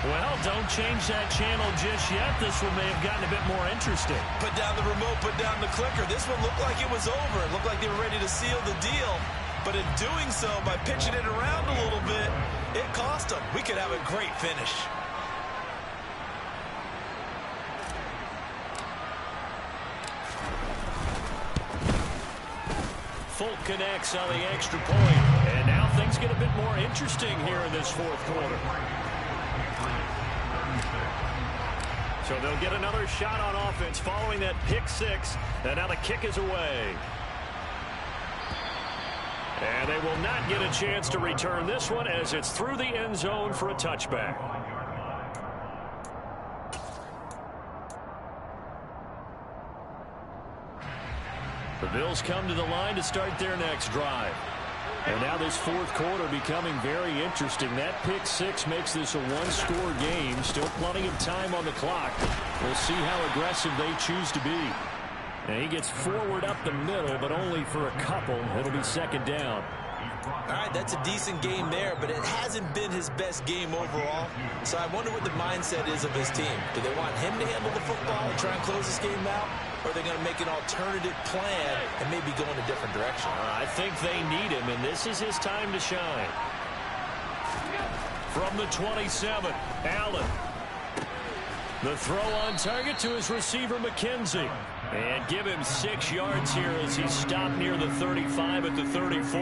Well, don't change that channel just yet. This one may have gotten a bit more interesting. Put down the remote, put down the clicker. This one looked like it was over. It looked like they were ready to seal the deal. But in doing so, by pitching it around a little bit, it cost them. We could have a great finish. Folk connects on the extra point. And now things get a bit more interesting here in this fourth quarter. So they'll get another shot on offense following that pick six. And now the kick is away. And they will not get a chance to return this one as it's through the end zone for a touchback. The Bills come to the line to start their next drive. And now this fourth quarter becoming very interesting. That pick six makes this a one-score game. Still plenty of time on the clock. We'll see how aggressive they choose to be. And he gets forward up the middle, but only for a couple. It'll be second down. All right, that's a decent game there, but it hasn't been his best game overall. So I wonder what the mindset is of his team. Do they want him to handle the football and try and close this game out? Or are they going to make an alternative plan and maybe go in a different direction? I think they need him, and this is his time to shine. From the 27, Allen. The throw on target to his receiver, McKenzie. And give him 6 yards here as he's stopped near the 35 at the 34.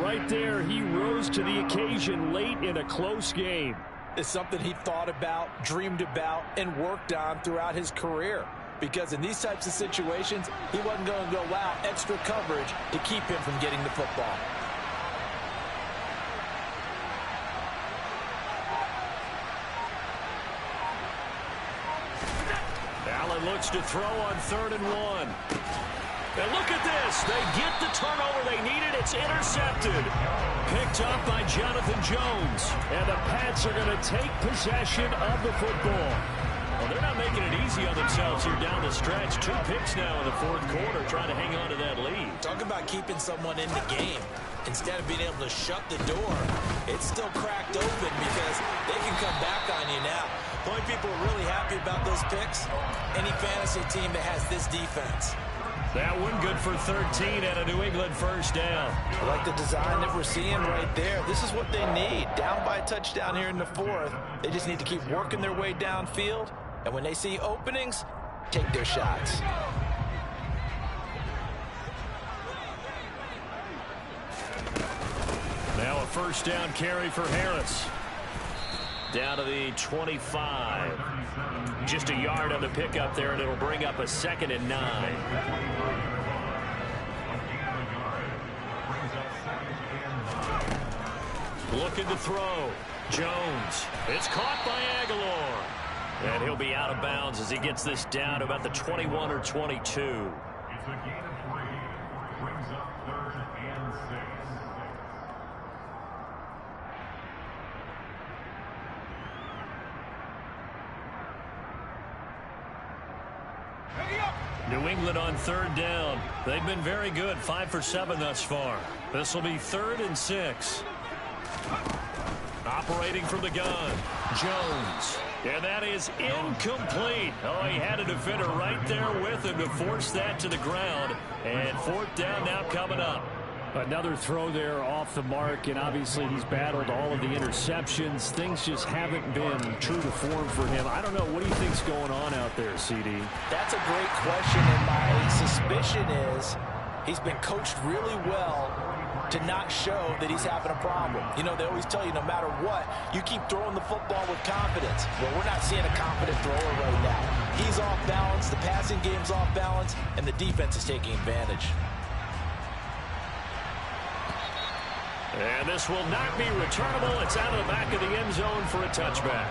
Right there, he rose to the occasion late in a close game. It's something he thought about, dreamed about, and worked on throughout his career. Because in these types of situations, he wasn't going to allow extra coverage to keep him from getting the football. Allen looks to throw on 3rd and 1. And look at this. They get the turnover they needed. It's intercepted. Picked up by Jonathan Jones. And the Pats are going to take possession of the football. Well, they're not easy on themselves here down the stretch. 2 picks now in the fourth quarter, trying to hang on to that lead. Talk about keeping someone in the game. Instead of being able to shut the door, it's still cracked open because they can come back on you now. The only people are really happy about those picks, any fantasy team that has this defense. That one good for 13 and a New England first down. I like the design that we're seeing right there. This is what they need. Down by a touchdown here in the fourth. They just need to keep working their way downfield. And when they see openings, take their shots. Now a first down carry for Harris. Down to the 25. Just a yard on the pickup there, and it'll bring up a 2nd and 9. Looking to throw. Jones. It's caught by Aguilar. And he'll be out of bounds as he gets this down to about the 21 or 22. It's a gain of 3. Brings up 3rd and 6. New England on 3rd down. They've been very good, 5 for 7 thus far. This will be 3rd and 6. Operating from the gun, Jones. And that is incomplete. Oh, he had a defender right there with him to force that to the ground. And 4th down now coming up. Another throw there off the mark, and obviously he's battled all of the interceptions. Things just haven't been true to form for him. I don't know. What do you think's going on out there, CD? That's a great question, and my suspicion is he's been coached really well to not show that he's having a problem. You know, they always tell you no matter what, you keep throwing the football with confidence. Well, we're not seeing a confident thrower right now. He's off balance, the passing game's off balance, and the defense is taking advantage. And this will not be returnable. It's out of the back of the end zone for a touchback.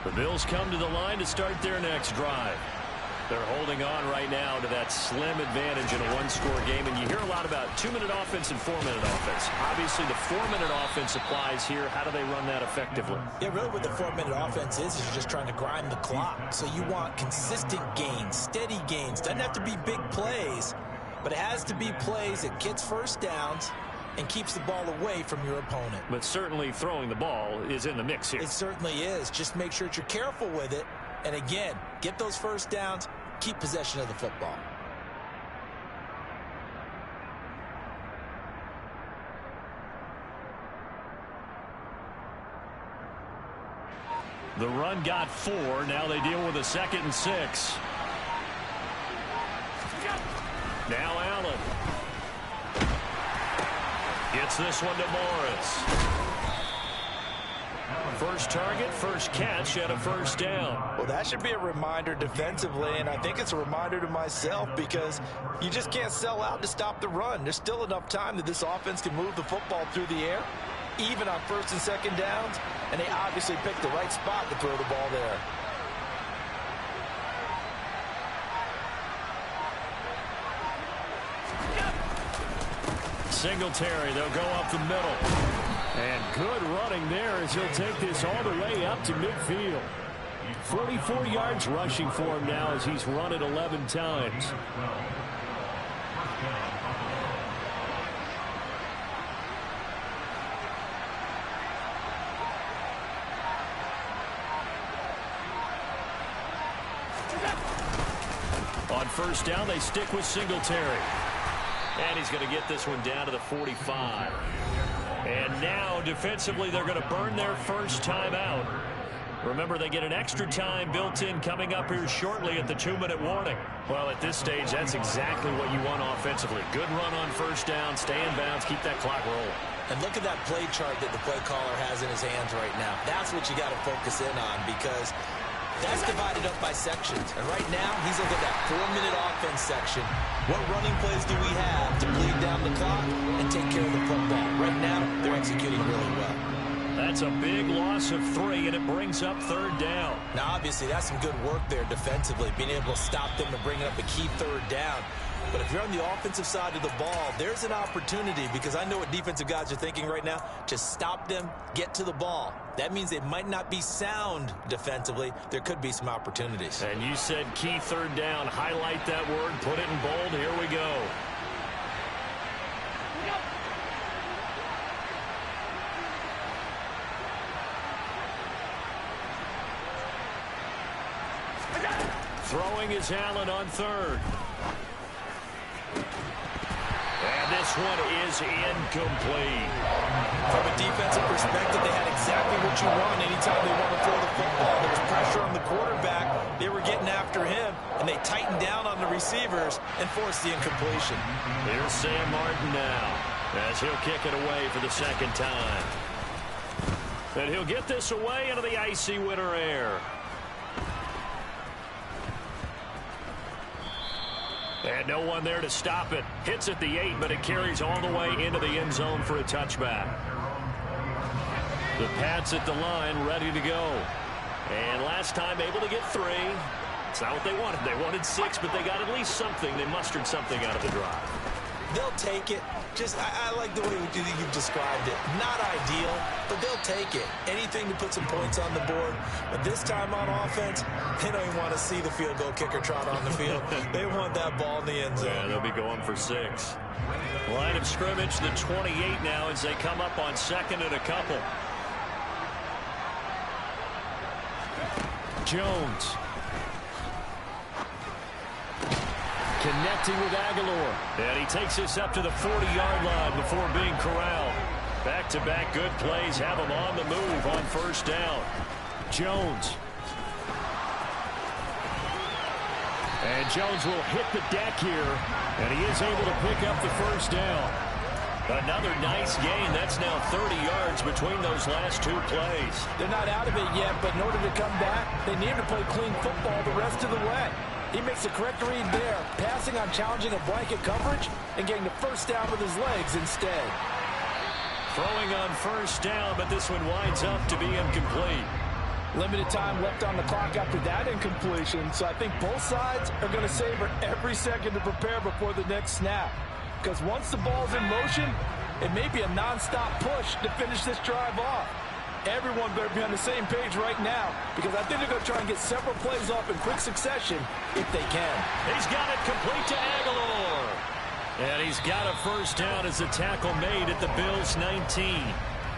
The Bills come to the line to start their next drive. They're holding on right now to that slim advantage in a one-score game. And you hear a lot about 2-minute offense and 4-minute offense. Obviously, the 4-minute offense applies here. How do they run that effectively? Yeah, really what the 4-minute offense is you're just trying to grind the clock. So you want consistent gains, steady gains. Doesn't have to be big plays, but it has to be plays that gets first downs and keeps the ball away from your opponent. But certainly throwing the ball is in the mix here. It certainly is. Just make sure that you're careful with it. And again, get those first downs, keep possession of the football. The run got 4. Now they deal with a 2nd and 6. Now Allen. Gets this one to Morris. First target, first catch, and a first down. Well, that should be a reminder defensively, and I think it's a reminder to myself because you just can't sell out to stop the run. There's still enough time that this offense can move the football through the air, even on 1st and 2nd downs, and they obviously picked the right spot to throw the ball there. Singletary, they'll go up the middle. And good running there as he'll take this all the way up to midfield. 44 yards rushing for him now as he's run it 11 times. On first down, they stick with Singletary. And he's going to get this one down to the 45. And now, defensively, they're going to burn their first time out. Remember, they get an extra time built in coming up here shortly at the 2-minute warning. Well, at this stage, that's exactly what you want offensively. Good run on first down, stay in bounds, keep that clock rolling. And look at that play chart that the play caller has in his hands right now. That's what you got to focus in on because that's divided up by sections. And right now, he's looking at that 4-minute offense section. What running plays do we have to bleed down the clock and take care of the football? Right now, they're executing really well. That's a big loss of 3, and it brings up 3rd down. Now, obviously, that's some good work there defensively, being able to stop them and bring up a key 3rd down. But if you're on the offensive side of the ball, there's an opportunity, because I know what defensive guys are thinking right now. Just stop them, get to the ball. That means they might not be sound defensively. There could be some opportunities. And you said key third down. Highlight that word, put it in bold. Here we go. Throwing is Allen on third. And this one is incomplete. From a defensive perspective, they had exactly what you want anytime they want to throw the football. There was pressure on the quarterback. They were getting after him, and they tightened down on the receivers and forced the incompletion. Here's Sam Martin now, as he'll kick it away for the second time. And he'll get this away into the icy winter air. And no one there to stop it. Hits at the 8, but it carries all the way into the end zone for a touchback. The Pats at the line, ready to go. And last time able to get 3. It's not what they wanted. They wanted 6, but they got at least something. They mustered something out of the drive. They'll take it. I like the way you've described it. Not ideal, but they'll take it. Anything to put some points on the board. But this time on offense, they don't even want to see the field goal kicker trot on the field. They want that ball in the end zone. Yeah, they'll be going for 6. Line of scrimmage, the 28 now as they come up on second and a couple. Jones. Connecting with Aguilar. And he takes this up to the 40-yard line before being corralled. Back-to-back good plays have him on the move on first down. Jones. And Jones will hit the deck here, and he is able to pick up the first down. Another nice gain. That's now 30 yards between those last 2 plays. They're not out of it yet, but in order to come back, they need to play clean football the rest of the way. He makes the correct read there, passing on challenging a blanket coverage and getting the first down with his legs instead. Throwing on first down, but this one winds up to be incomplete. Limited time left on the clock after that incompletion, so I think both sides are going to savor every second to prepare before the next snap. Because once the ball's in motion, it may be a non-stop push to finish this drive off. Everyone better be on the same page right now, because I think they're going to try and get several plays off in quick succession if they can. He's got it complete to Aguilar. And he's got a first down as the tackle made at the Bills' 19.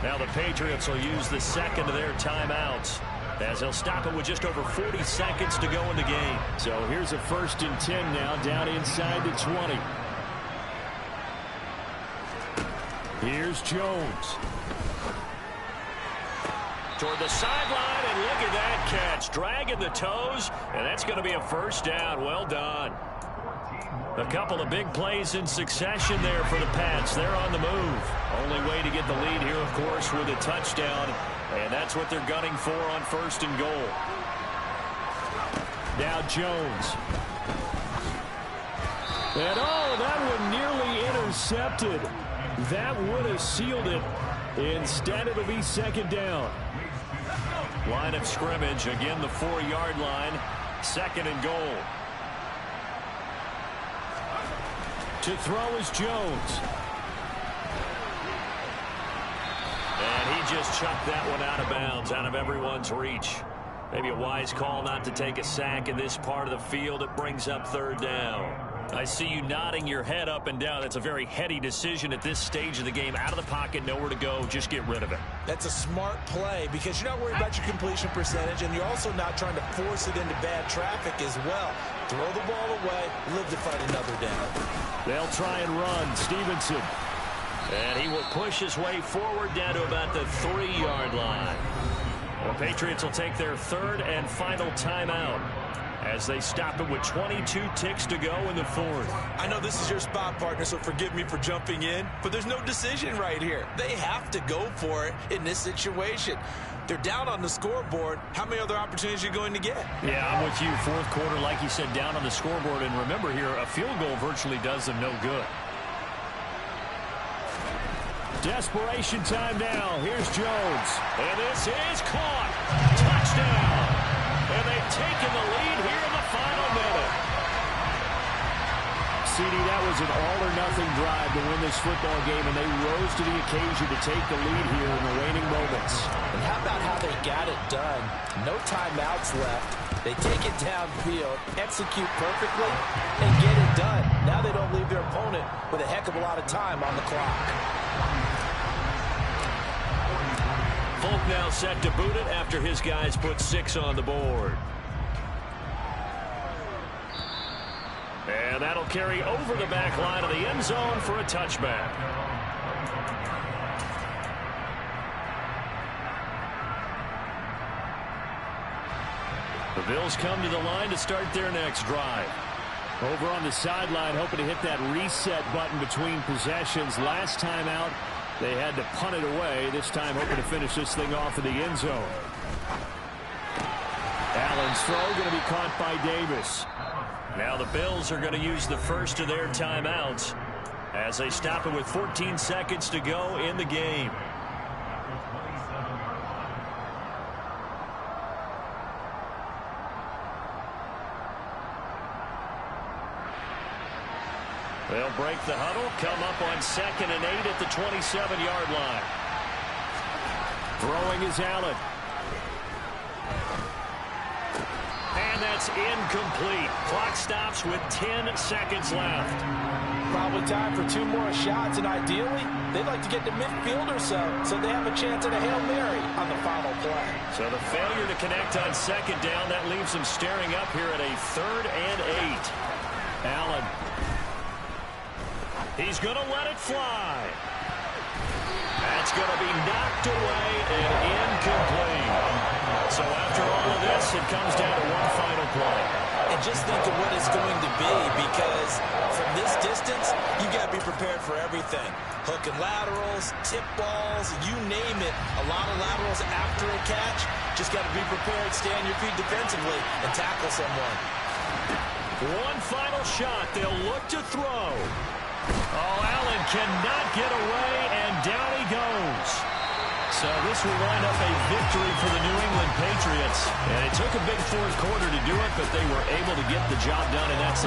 Now the Patriots will use the second of their timeouts, as they'll stop it with just over 40 seconds to go in the game. So here's a 1st and 10 now, down inside the 20. Here's Jones. Toward the sideline, and look at that catch. Dragging the toes, and that's going to be a first down. Well done. A couple of big plays in succession there for the Pats. They're on the move. Only way to get the lead here, of course, with a touchdown, and that's what they're gunning for on 1st and goal. Now Jones. And oh, that one nearly intercepted. That would have sealed it. Instead, it'll be 2nd down. Line of scrimmage, again the 4-yard line, 2nd and goal. To throw is Jones. And he just chucked that one out of bounds, out of everyone's reach. Maybe a wise call not to take a sack in this part of the field. It brings up 3rd down. I see you nodding your head up and down. That's a very heady decision at this stage of the game. Out of the pocket, nowhere to go. Just get rid of it. That's a smart play, because you're not worried about your completion percentage, and you're also not trying to force it into bad traffic as well. Throw the ball away, live to fight another down. They'll try and run. Stevenson. And he will push his way forward down to about the 3-yard line. The Patriots will take their 3rd and final timeout, as they stop it with 22 ticks to go in the 4th. I know this is your spot, partner, so forgive me for jumping in, but there's no decision right here. They have to go for it in this situation. They're down on the scoreboard. How many other opportunities are you going to get? Yeah, I'm with you. 4th quarter, like you said, down on the scoreboard. And remember here, a field goal virtually does them no good. Desperation time now. Here's Jones. And this is caught. Touchdown. And they've taken the lead here in the final minute. CD, that was an all-or-nothing drive to win this football game, and they rose to the occasion to take the lead here in the waning moments. And how about how they got it done? No timeouts left. They take it downfield, execute perfectly, and get it done. Now they don't leave their opponent with a heck of a lot of time on the clock. Folk now set to boot it after his guys put 6 on the board. And that'll carry over the back line of the end zone for a touchback. The Bills come to the line to start their next drive. Over on the sideline, hoping to hit that reset button between possessions. Last time out, they had to punt it away. This time, hoping to finish this thing off in the end zone. Allen's throw going to be caught by Davis. Now the Bills are going to use the first of their timeouts as they stop it with 14 seconds to go in the game. They'll break the huddle, come up on 2nd and 8 at the 27-yard line. Throwing is Allen. And that's incomplete. Clock stops with 10 seconds left. Probably time for 2 more shots, and ideally, they'd like to get to midfield or so they have a chance at a Hail Mary on the final play. So the failure to connect on 2nd down, that leaves them staring up here at a 3rd and 8. Allen. He's going to let it fly. That's going to be knocked away and incomplete. So after all of this, it comes down to one final play. And just think of what it's going to be, because from this distance, you got to be prepared for everything. Hook and laterals, tip balls, you name it. A lot of laterals after a catch. Just got to be prepared, stay on your feet defensively, and tackle someone. One final shot. They'll look to throw. Oh, Allen cannot get away, and down he goes. So this will wind up a victory for the New England Patriots. And it took a big fourth quarter to do it, but they were able to get the job done, and that's the